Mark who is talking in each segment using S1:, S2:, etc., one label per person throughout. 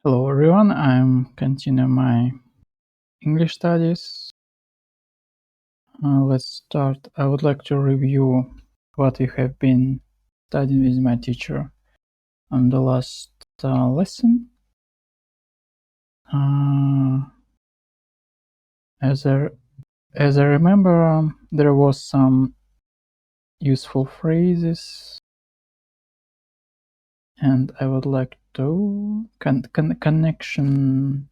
S1: Hello everyone, I'm continuing my English studies. Let's start. I would like to review what we have been studying with my teacher on the last lesson. As I remember, there was some useful phrases, and I would like to connection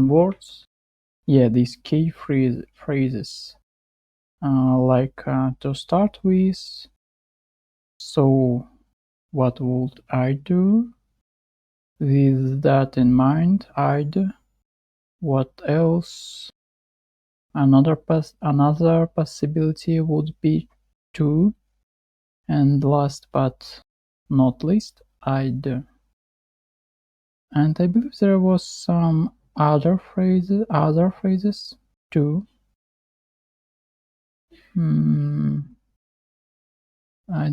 S1: words. Yeah, these key phrases. To start with, so what would I do? With that in mind, I'd. What else? Another possibility would be to. And last but not least, I'd. And I believe there was some other phrases too. I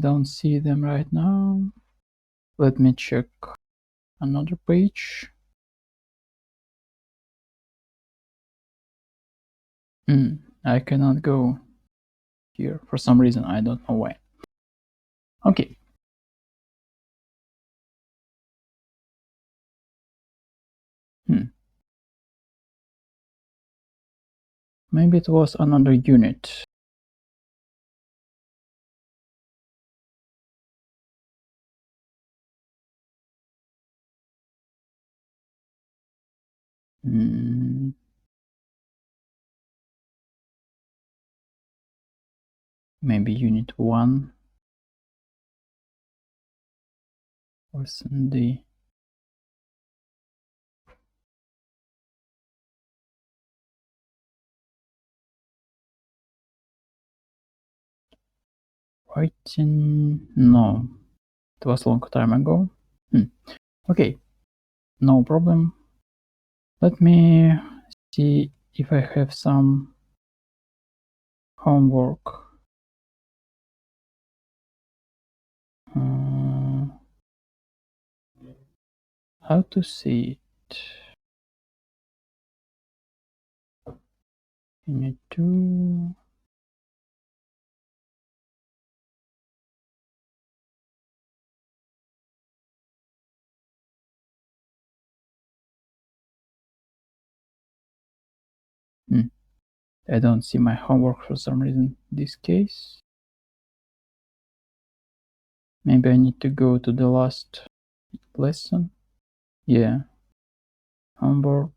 S1: don't see them right now. Let me check another page. I cannot go here for some reason. I don't know why. Okay. Maybe it was another unit. Maybe unit 1. Lesson D. Writing. No. It was a long time ago. Okay. No problem. Let me see if I have some homework. How to see it? Unit 2. I don't see my homework for some reason in this case. Maybe I need to go to the last lesson. Yeah. Homework.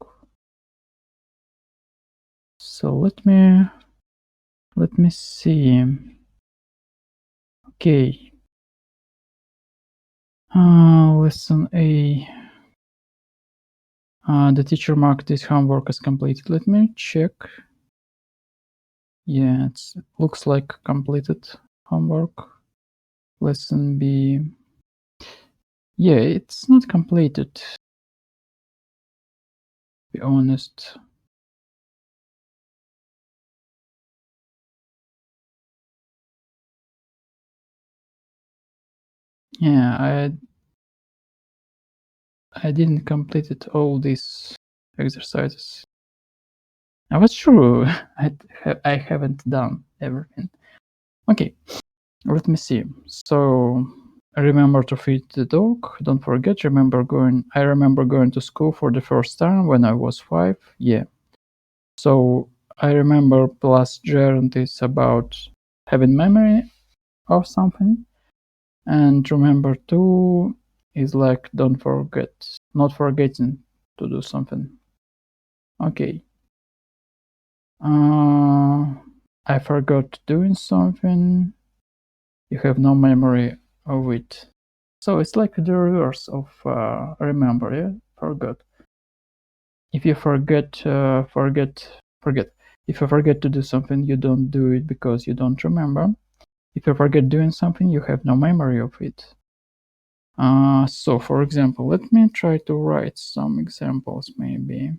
S1: So let me see. Okay. Lesson A. The teacher marked this homework as completed. Let me check. Yeah, it looks like completed homework. Lesson B. Yeah, it's not completed. To be honest. Yeah, I didn't complete all these exercises. That's true. I haven't done everything. Okay, let me see. So remember to feed the dog. Don't forget. I remember going to school for the first time when I was 5. Yeah. So I remember plus gerund is about having memory of something, and remember too is like don't forget, not forgetting to do something. Okay. I forgot doing something. You have no memory of it. So it's like the reverse of remember, yeah? Forgot. If you forget. If you forget to do something, you don't do it because you don't remember. If you forget doing something, you have no memory of it. So for example, let me try to write some examples maybe.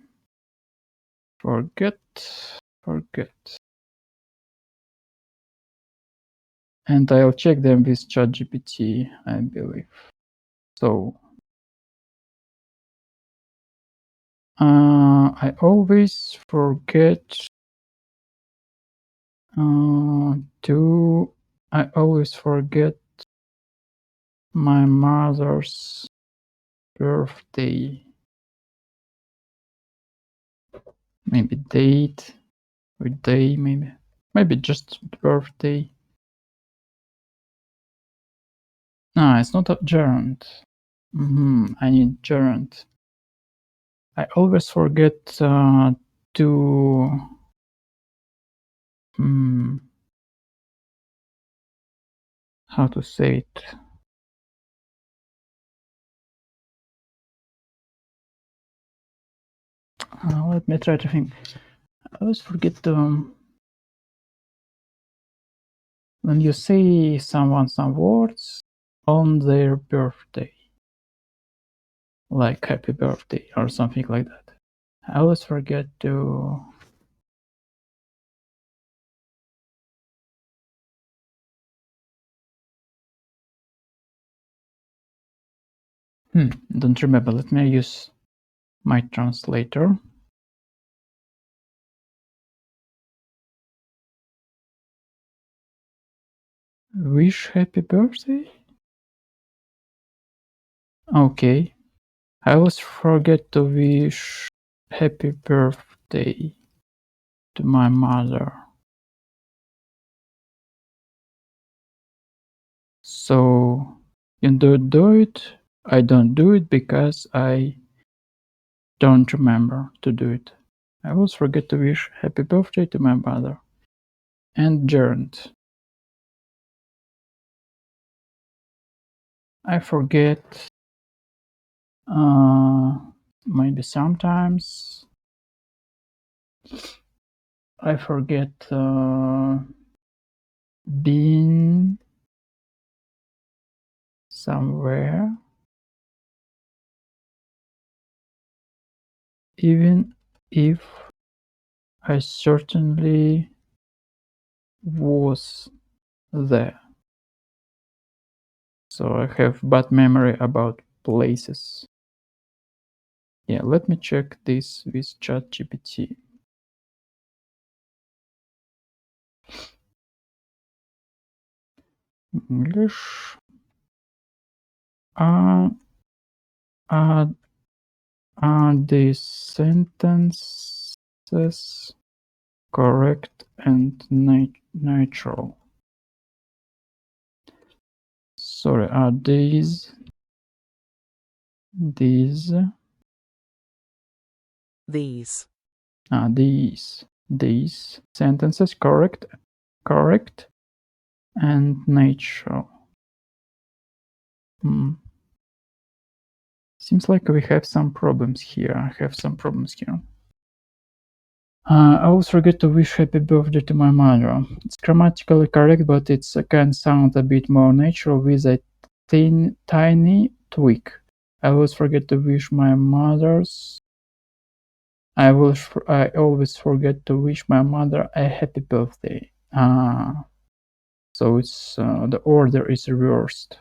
S1: Forget. And I'll check them with ChatGPT, I believe. So I always forget to. I always forget my mother's birthday. Maybe date or day, maybe just birthday. No, it's not a gerund. I need gerund. I always forget to. How to say it? Let me try to think. I always forget to. When you say someone some words on their birthday, like happy birthday or something like that, I always forget to. Don't remember. Let me use my translator. Wish happy birthday? Okay. I always forget to wish happy birthday to my mother. So you don't do it. I don't do it because I don't remember to do it. I always forget to wish happy birthday to my mother. And gerund. I forget. Maybe sometimes I forget being somewhere, even if I certainly was there. So I have bad memory about places. Yeah, let me check this with ChatGPT. English. Are these sentences correct and natural? Sorry, are these these sentences correct and natural? Seems like we have some problems here. I always forget to wish happy birthday to my mother. It's grammatically correct, but it can sound a bit more natural with a tiny tweak. I always forget to wish my mother's. I always forget to wish my mother a happy birthday. So it's the order is reversed.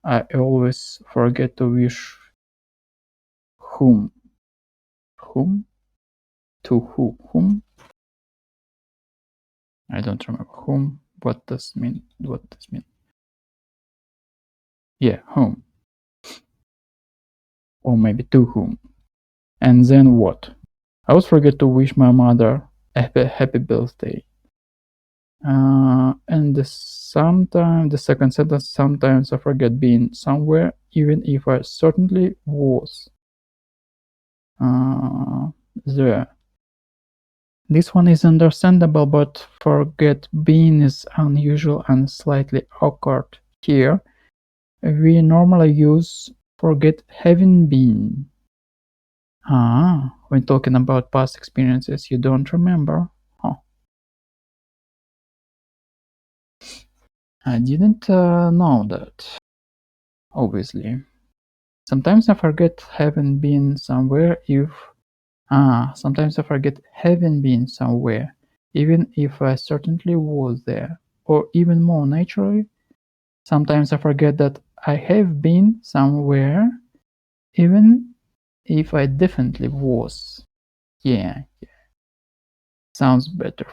S1: I always forget to wish whom to whom. I don't remember whom. What does mean? Yeah, whom. Or maybe to whom. And then what? I always forget to wish my mother a happy birthday. And the second sentence, sometimes I forget being somewhere, even if I certainly was there. This one is understandable, but forget being is unusual and slightly awkward here. We normally use forget having been. When talking about past experiences you don't remember. I didn't know that, obviously. Sometimes I forget having been somewhere sometimes I forget having been somewhere, even if I certainly was there. Or even more naturally, sometimes I forget that I have been somewhere, even if I definitely was. Yeah, sounds better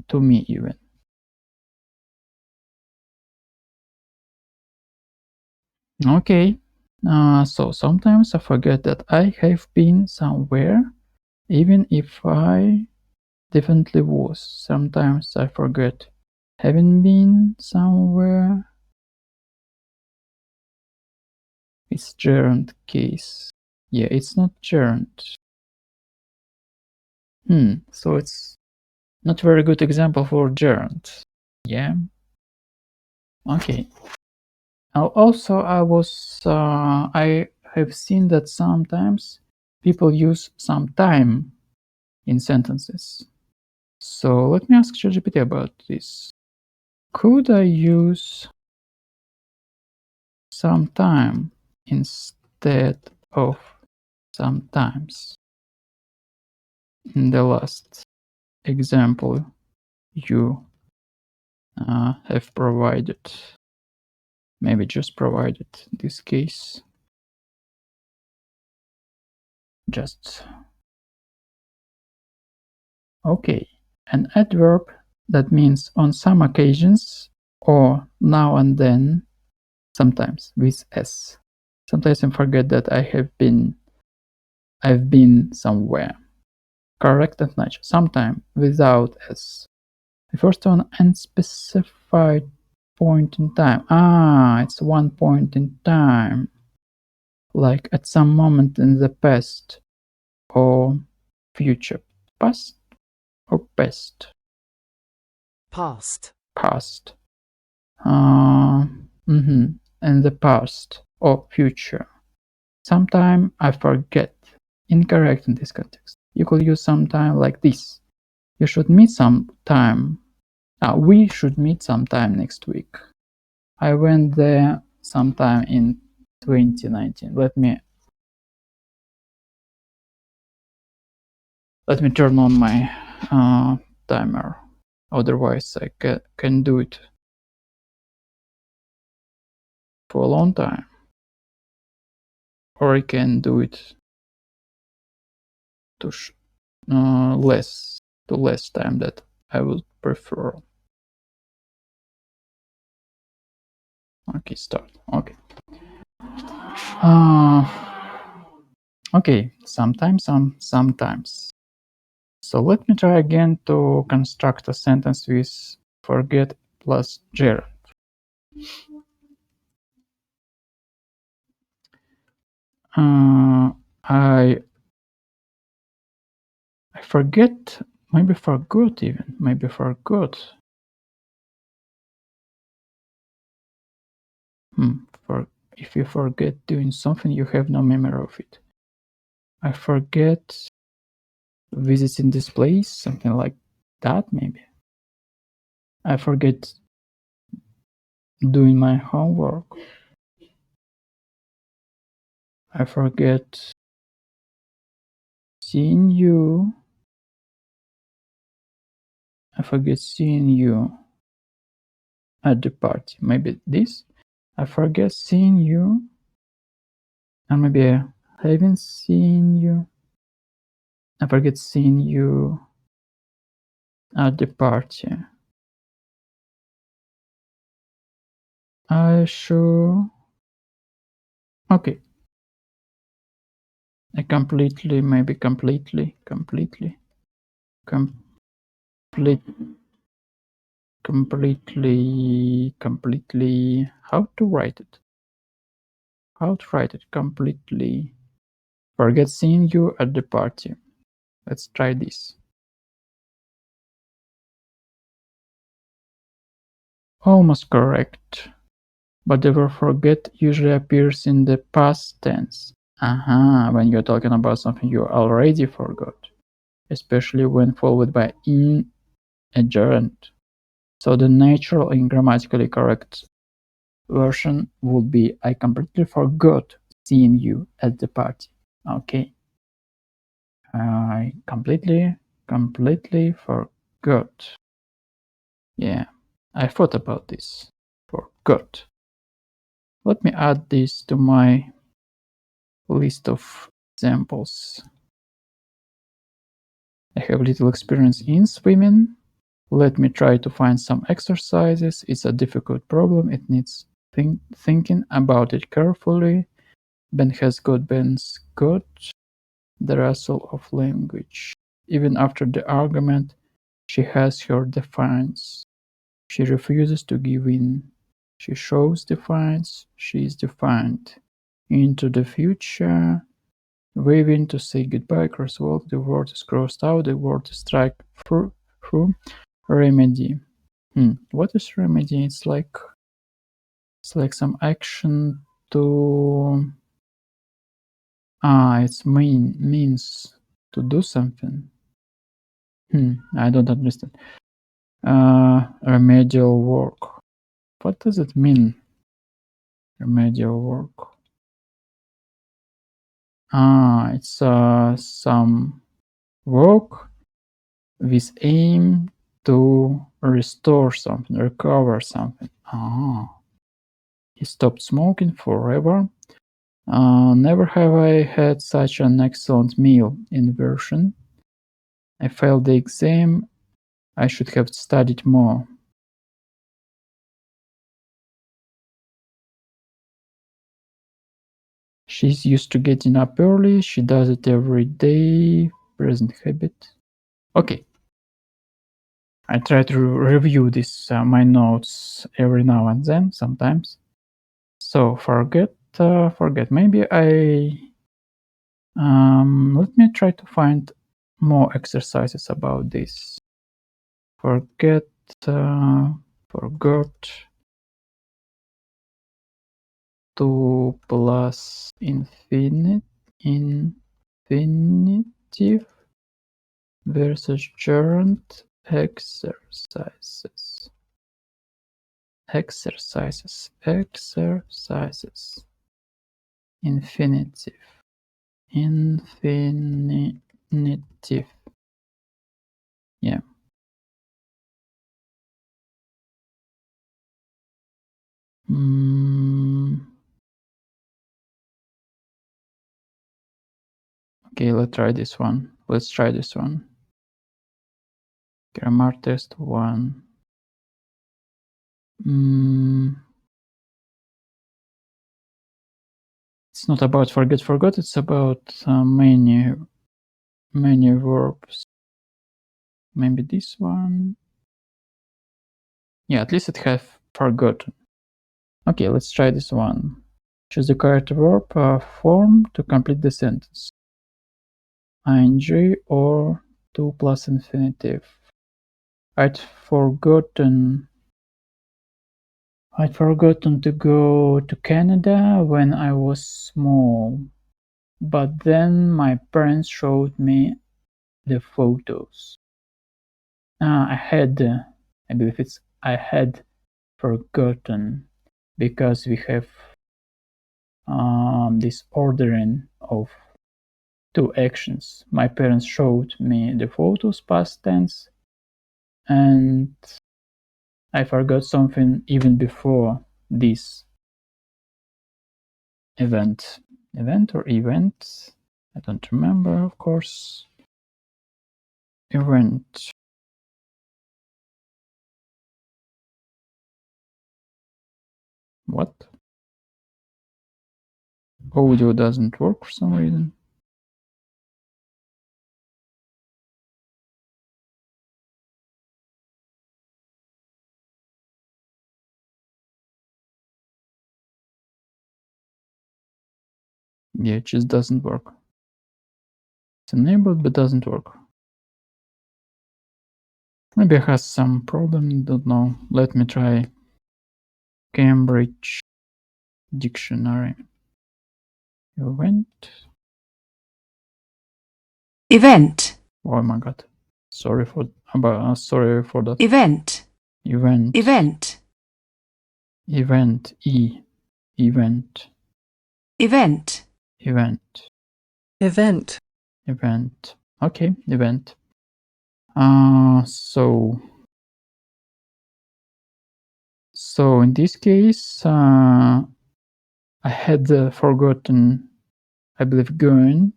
S1: to me even. Okay, so sometimes I forget that I have been somewhere, even if I definitely was. Sometimes I forget having been somewhere. It's gerund case. Yeah, it's not gerund. So it's not very good example for gerund. Yeah. Okay. Also, I have seen that sometimes people use sometime in sentences. So let me ask ChatGPT about this. Could I use sometime instead of sometimes? In the last example you have provided, maybe just provided this case, just okay. An adverb that means on some occasions or now and then, sometimes with s. Sometimes I forget that I've been somewhere. Correct and natural. Sometime without s. The first one, unspecified point in time. It's one point in time. Like at some moment in the past or future. Past or past?
S2: Past.
S1: Past. In the past or future. Sometime I forget. Incorrect in this context. You could use sometime like this. You should meet sometime. We should meet sometime next week. I went there sometime in 2019. Let me turn on my timer. Otherwise, I can do it for a long time, or I can do it to less time that I would prefer. Okay, start. Okay. Okay, sometimes. So let me try again to construct a sentence with forget plus gerund. I forget, maybe forgot even, maybe forgot. If you forget doing something, you have no memory of it. I forget visiting this place, something like that, maybe. I forget doing my homework. I forget seeing you. I forget seeing you at the party. Maybe this. I forget seeing you. And maybe I haven't seen you. I forget seeing you at the party. I sure. Okay. I completely, maybe completely, complete, completely. How to write it? Completely. Forget seeing you at the party. Let's try this. Almost correct. But the word forget usually appears in the past tense. When you're talking about something you already forgot. Especially when followed by in a gerund. So the natural and grammatically correct version would be I completely forgot seeing you at the party. Okay. I completely forgot. Yeah, I thought about this. Forgot. Let me add this to my list of Examples. I have little experience in swimming. Let me try to find some exercises. It's a difficult problem. It needs thinking about it carefully. Ben has got the rustle of language. Even after the argument, she has her defiance. She refuses to give in. She shows defiance. She is defiant. Into the future, waving to say goodbye, crosswalk, the word is crossed out, the word is strike through. Remedy. What is remedy? It's like some action to it's means to do something. I don't understand. Remedial work. What does it mean? Remedial work. It's some work with aim to restore something, recover something. He stopped smoking forever. Never have I had such an excellent meal. Inversion. I failed the exam. I should have studied more. She's used to getting up early. She does it every day. Present habit. Okay. I try to review this my notes every now and then, sometimes. So forget. Maybe let me try to find more exercises about this. Forget. Forgot. To plus infinitive versus gerund exercises. Infinitive. Yeah. Okay, let's try this one. Grammar test 1. It's not about forgot. It's about many verbs. Maybe this one. Yeah, at least it has forgotten. Okay, let's try this one. Choose the correct verb form to complete the sentence. ing or to plus infinitive. I'd forgotten to go to Canada when I was small, but then my parents showed me the photos. I had forgotten because we have this ordering of two actions. My parents showed me the photos, past tense, and I forgot something even before this event. Event or event? I don't remember, of course. Event. What? Audio doesn't work for some reason. Yeah, it just doesn't work. It's enabled but doesn't work. Maybe it has some problem, don't know. Let me try Cambridge Dictionary. Event.
S2: Event.
S1: Oh my god. Sorry for that.
S2: Event.
S1: Event.
S2: Event.
S1: Event. Event.
S2: Event.
S1: Event.
S3: Event.
S1: Event. Okay, event. So in this case, I had forgotten, I believe, going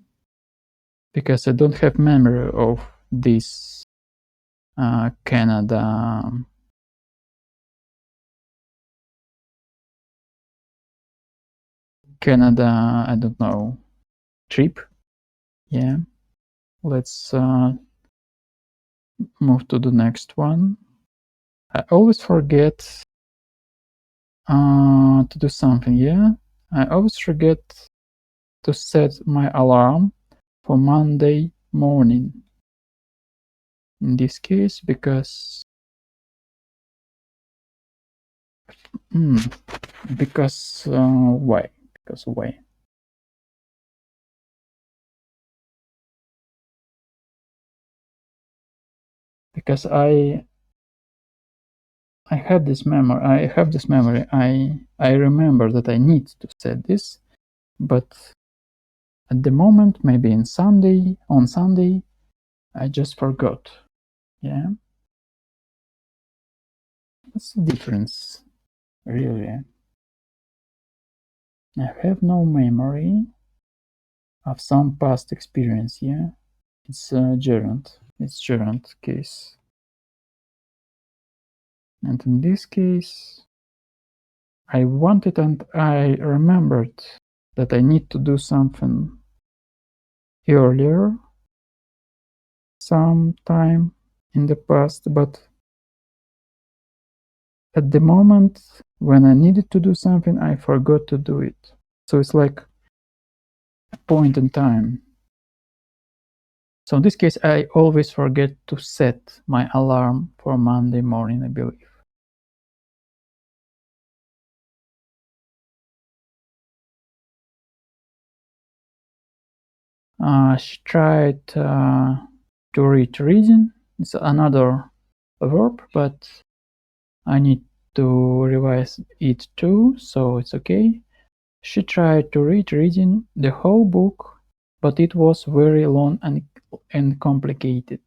S1: because I don't have memory of this Canada I don't know, trip. Yeah, let's move to the next one. I always forget to do something. Yeah, I always forget to set my alarm for Monday morning. In this case, because why? Because why? Because I have this memory. I remember that I need to set this, but at the moment, maybe on Sunday, I just forgot. Yeah, what's the difference, really? I have no memory of some past experience. Yeah, it's gerund. It's gerund case, and in this case, I wanted and I remembered that I need to do something earlier, sometime in the past, but at the moment when I needed to do something, I forgot to do it. So it's like a point in time. So in this case, I always forget to set my alarm for Monday morning, I believe. She tried to read reading. It's another verb, but I need to revise it too, so it's okay. She tried to read reading the whole book, but it was very long and complicated.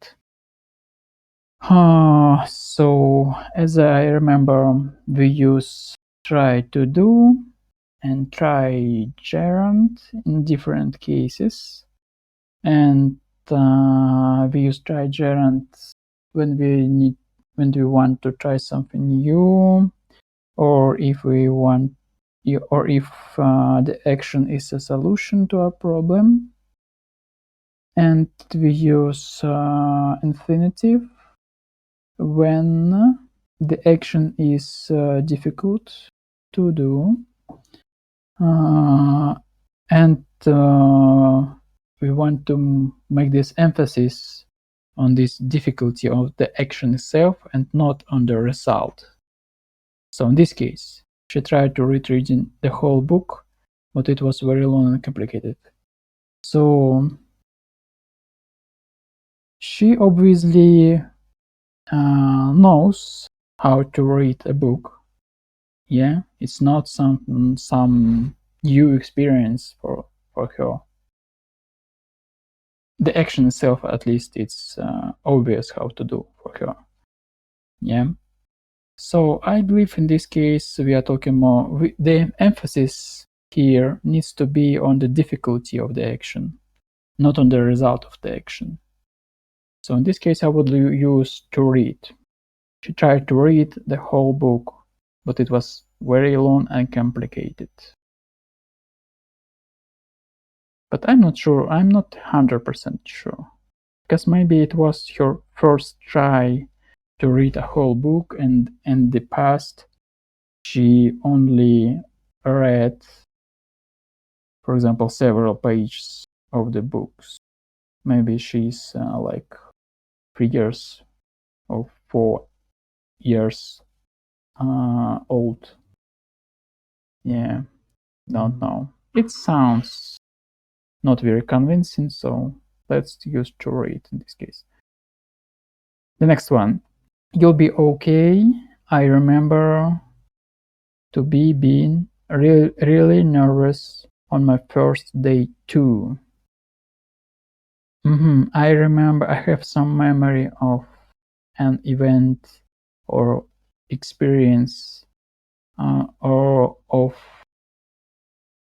S1: So as I remember, we use try to do and try gerund in different cases, and we use try gerund when we want to try something new, or if we want or if the action is a solution to a problem. And we use infinitive when the action is difficult to do, and we want to make this emphasis on this difficulty of the action itself and not on the result. So in this case, she tried to read reading the whole book, but it was very long and complicated. So she obviously knows how to read a book. Yeah, it's not some new experience for her. The action itself, at least, it's obvious how to do for her. Yeah. So I believe in this case we are talking more. The emphasis here needs to be on the difficulty of the action, not on the result of the action. So in this case, I would use to read. She tried to read the whole book, but it was very long and complicated. But I'm not sure. I'm not 100% sure. Because maybe it was her first try to read a whole book, and in the past she only read, for example, several pages of the books. Maybe she's like 3 years or 4 years old. Yeah, don't know. It sounds not very convincing, so let's use to read in this case. The next one. You'll be okay. I remember to be being really nervous on my first day too. I remember I have some memory of an event or experience or of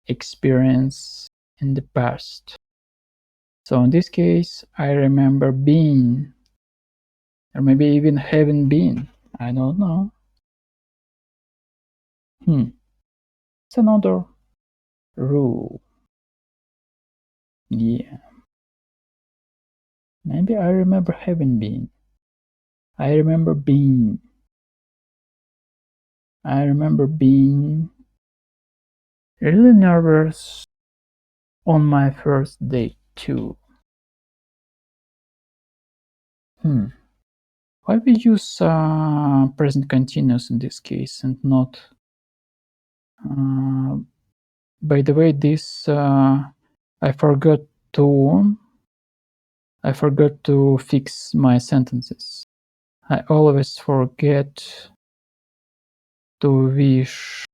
S1: experience in the past. So in this case, I remember being, or maybe even having been. I don't know. It's another rule. Yeah. Maybe I remember having been. I remember being. I remember being really nervous on my first date too. Why we use present continuous in this case and not? By the way, this I forgot to fix my sentences. I always forget to wish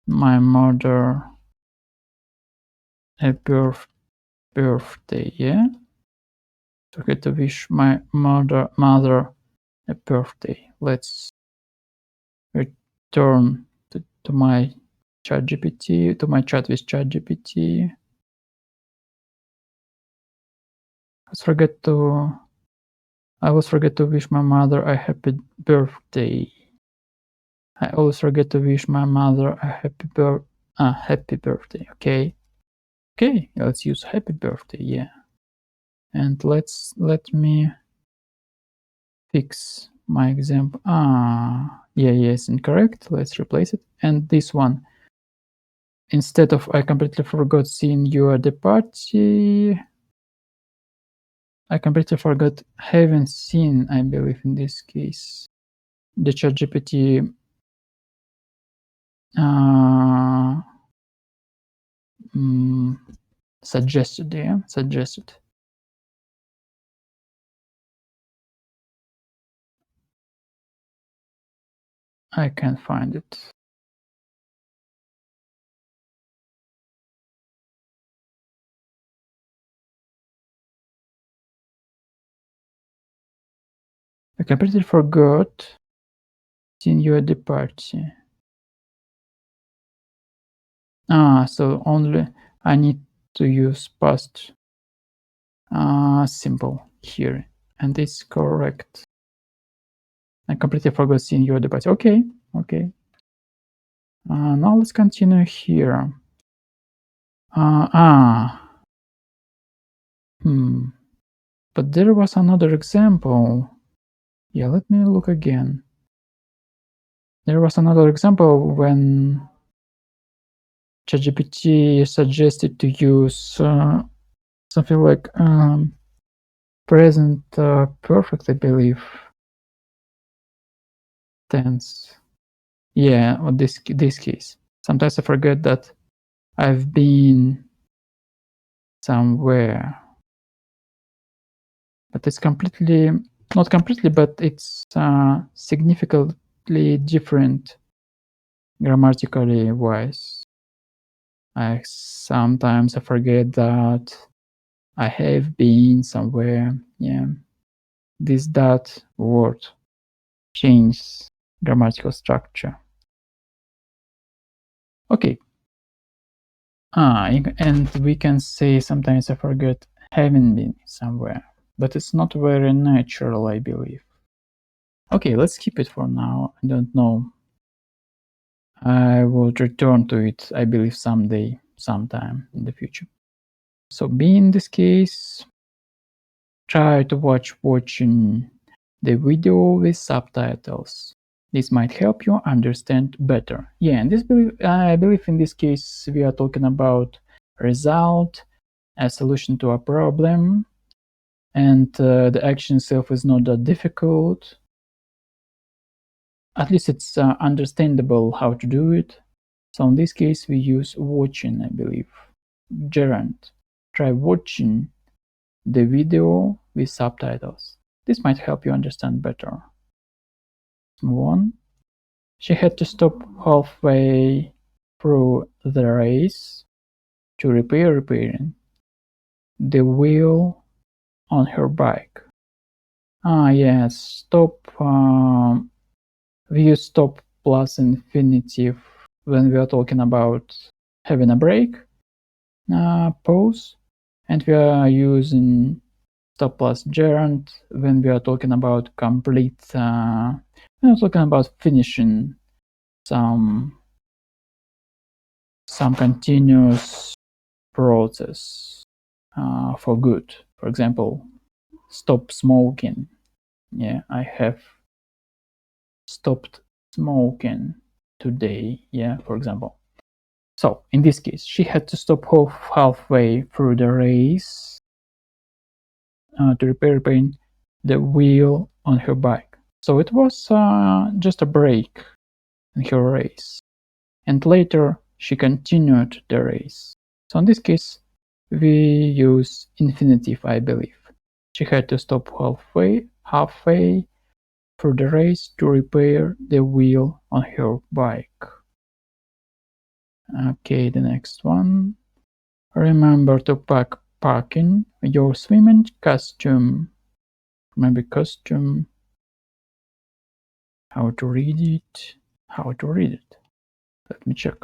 S1: my mother a birthday. Yeah, forget to wish my mother a birthday. Let's return to my ChatGPT, to my chat with ChatGPT. I always forget to wish my mother a happy birthday. I always forget to wish my mother a happy birthday. Okay, let's use happy birthday. Yeah, and let me fix my example. Yes, incorrect. Let's replace it. And this one, instead of I completely forgot seeing you at the party, I completely forgot having seen, I believe in this case. The ChatGPT suggested, suggested. I can't find it. I completely forgot seeing you at the party. So only I need to use past simple here, and it's correct. I completely forgot seeing you at the party. Okay. Now let's continue here. But there was another example. Yeah, let me look again. There was another example when ChatGPT suggested to use something like present perfect, I believe, tense. Yeah, on this case. Sometimes I forget that I've been somewhere, but it's completely, not completely, but it's significantly different grammatically wise. I sometimes I forget that I have been somewhere. Yeah, this that word changes grammatical structure. Okay. And we can say sometimes I forget having been somewhere, but it's not very natural, I believe. Okay, let's keep it for now. I don't know. I will return to it, I believe, someday, sometime in the future. So be in this case, try to watching the video with subtitles. This might help you understand better. Yeah, and I believe in this case we are talking about result, a solution to a problem, and the action itself is not that difficult. At least it's understandable how to do it. So in this case we use watching, I believe. Gerund. Try watching the video with subtitles. This might help you understand better. Let's move on. She had to stop halfway through the race to repairing the wheel on her bike. Yes, stop. We use stop plus infinitive when we are talking about having a break, pause, And we are using stop plus gerund when we are talking about complete, we're talking about finishing some continuous process for good. For example, stop smoking. Yeah, I have stopped smoking today. Yeah, for example. So in this case, she had to stop halfway through the race to repair the wheel on her bike. So it was just a break in her race. And later she continued the race. So in this case, we use infinitive, I believe. She had to stop halfway through the race to repair the wheel on her bike. Okay, the next one. Remember to pack in your swimming costume. Remember costume. How to read it? How to read it? Let me check.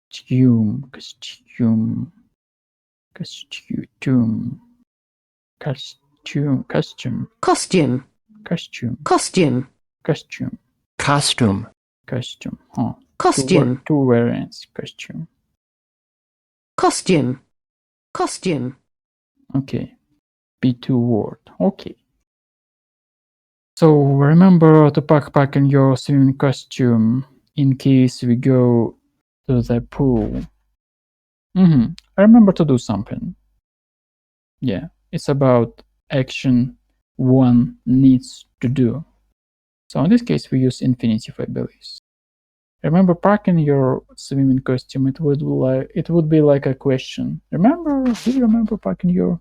S1: Costume, costume, costume, costume, costume,
S2: Costume.
S1: costume,
S2: Costume.
S1: costume,
S3: Costume.
S1: costume. Oh,
S2: Costume.
S1: two variants. Costume.
S2: Costume. Costume.
S1: Okay. B2 word. Okay. So remember to pack in your swimming costume in case we go to the pool. Remember to do something. Yeah, it's about action one needs to do. So in this case, we use infinitive, I believe. Remember packing your swimming costume. It would be like a question. Do you remember packing your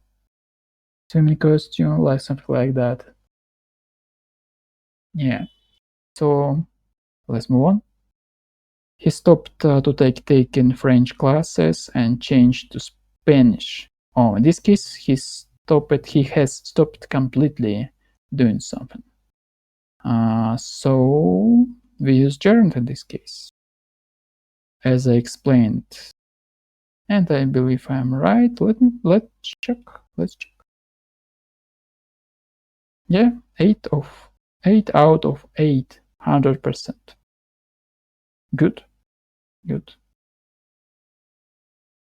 S1: swimming costume? Like something like that. Yeah. So let's move on. He stopped to taking French classes and changed to Spanish. Oh, in this case, he has stopped completely doing something. So we use gerund in this case, as I explained. And I believe I'm right. Let's check. Yeah, 8 out of 8, 100%. Good.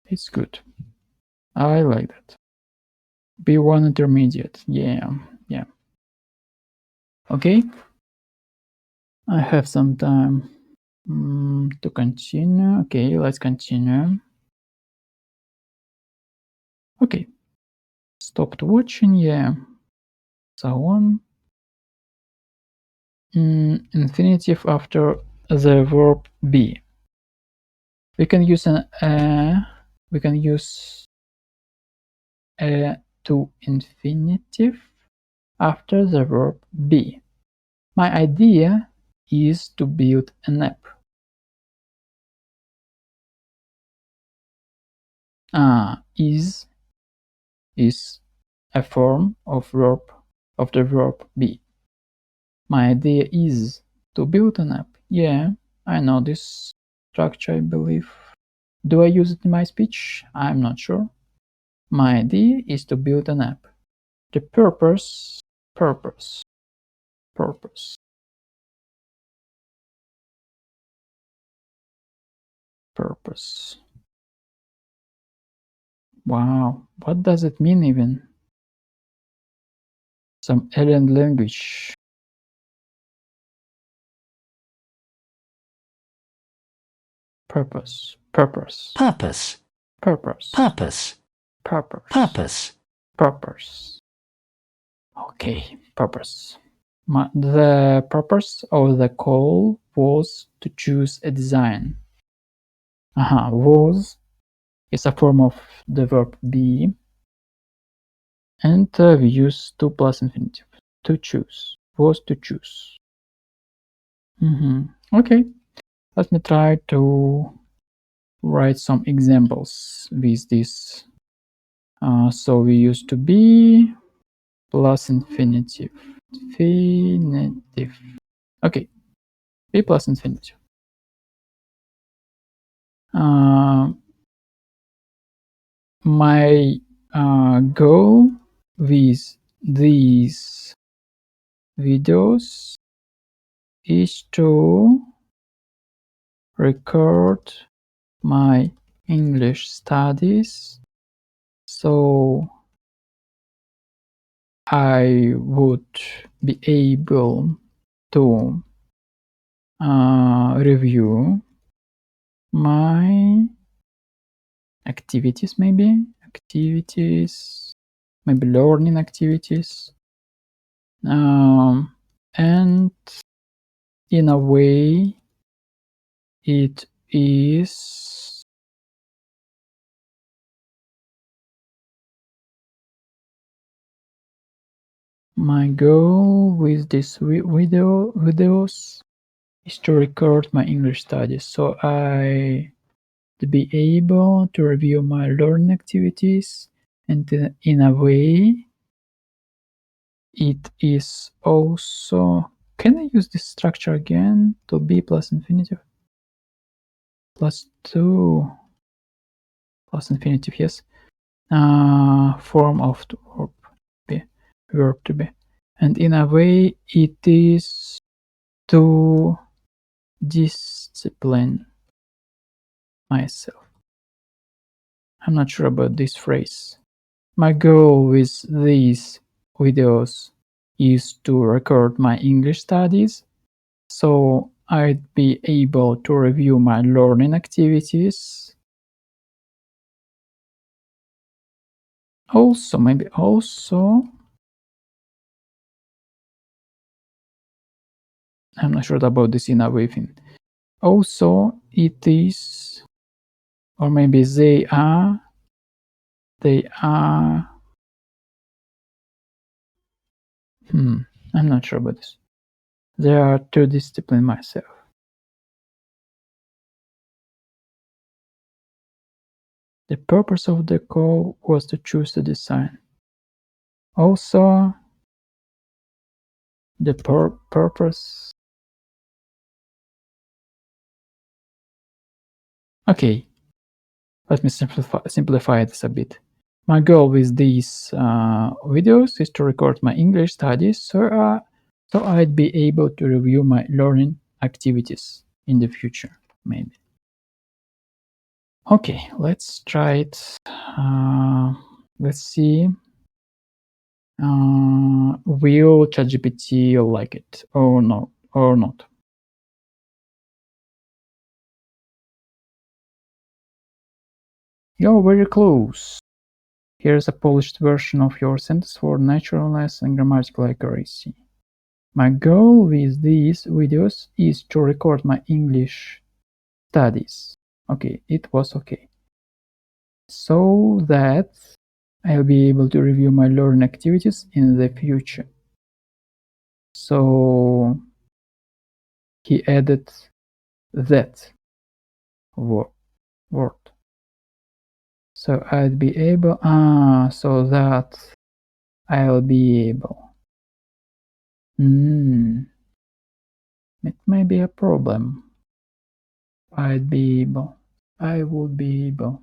S1: It's good. I like that. B1 intermediate. Yeah. Okay. I have some time to continue. Okay, let's continue. Okay. Stopped watching. Yeah. So on. Infinitive after the verb be. We can use a to infinitive after the verb be. My idea is to build an app. Is a form of the verb be. My idea is to build an app. Yeah, I know this structure, I believe. Do I use it in my speech? I'm not sure. My idea is to build an app. The purpose. Wow, what does it mean even? Some alien language. Purpose.
S3: Purpose.
S1: Okay, purpose. The purpose of the call was to choose a design. Was is a form of the verb be, and we use to plus infinitive. To choose. Was to choose. Okay, let me try to write some examples with this. So we use to be plus infinitive. Okay, be plus infinitive. My goal with these videos is to record my English studies, so I would be able to review my activities, maybe learning activities, and in a way it is my goal with these videos is to record my English studies, so I to be able to review my learning activities, and in a way it is also, can I use this structure again, to be plus infinitive plus 2 plus infinitive, yes, form of the verb to be, and in a way it is to discipline myself. I'm not sure about this phrase. My goal with these videos is to record my English studies, so I'd be able to review my learning activities. Also, maybe also, I'm not sure about this in a way thing. Also, it is, or maybe they are, I'm not sure about this. They are to discipline myself. The purpose of the call was to choose the design. Also, the purpose. Okay, let me simplify this a bit. My goal with these videos is to record my English studies, so I'd be able to review my learning activities in the future, maybe. Okay, let's try it. Let's see. Will ChatGPT like it or no, or not? You're very close. Here's a polished version of your sentence for naturalness and grammatical accuracy. My goal with these videos is to record my English studies. Okay, it was okay. So that I'll be able to review my learning activities in the future. So he added that word. So I'd be able, so that I'll be able. It may be a problem. I would be able.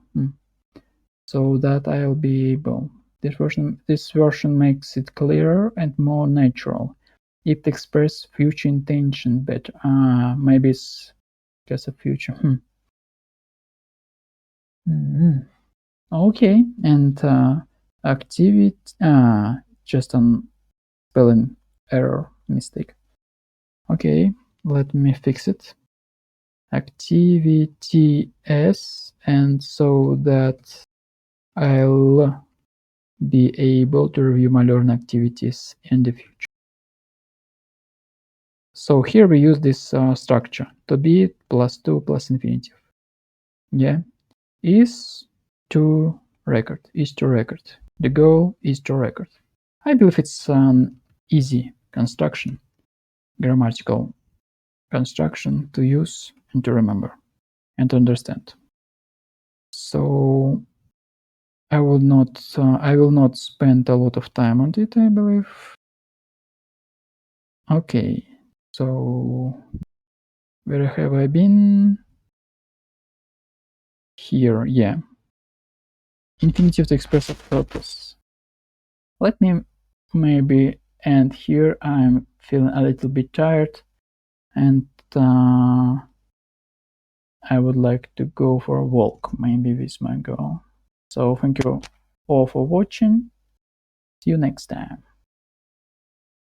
S1: So that I'll be able. This version makes it clearer and more natural. It expresses future intention better. Maybe it's just a future. Okay, and activity. Just a spelling error mistake. Okay, let me fix it. Activity-s, and so that I'll be able to review my learning activities in the future. So here we use this structure, to be plus 2 plus infinitive. Yeah, is to record. The goal is to record. I believe it's an easy construction, grammatical construction to use and to remember and to understand. So I will not spend a lot of time on it, I believe. Okay, so where have I been? here, yeah. Infinitive to express a purpose. Let me maybe end here. I'm feeling a little bit tired, and I would like to go for a walk, maybe with my girl. So thank you all for watching. See you next time.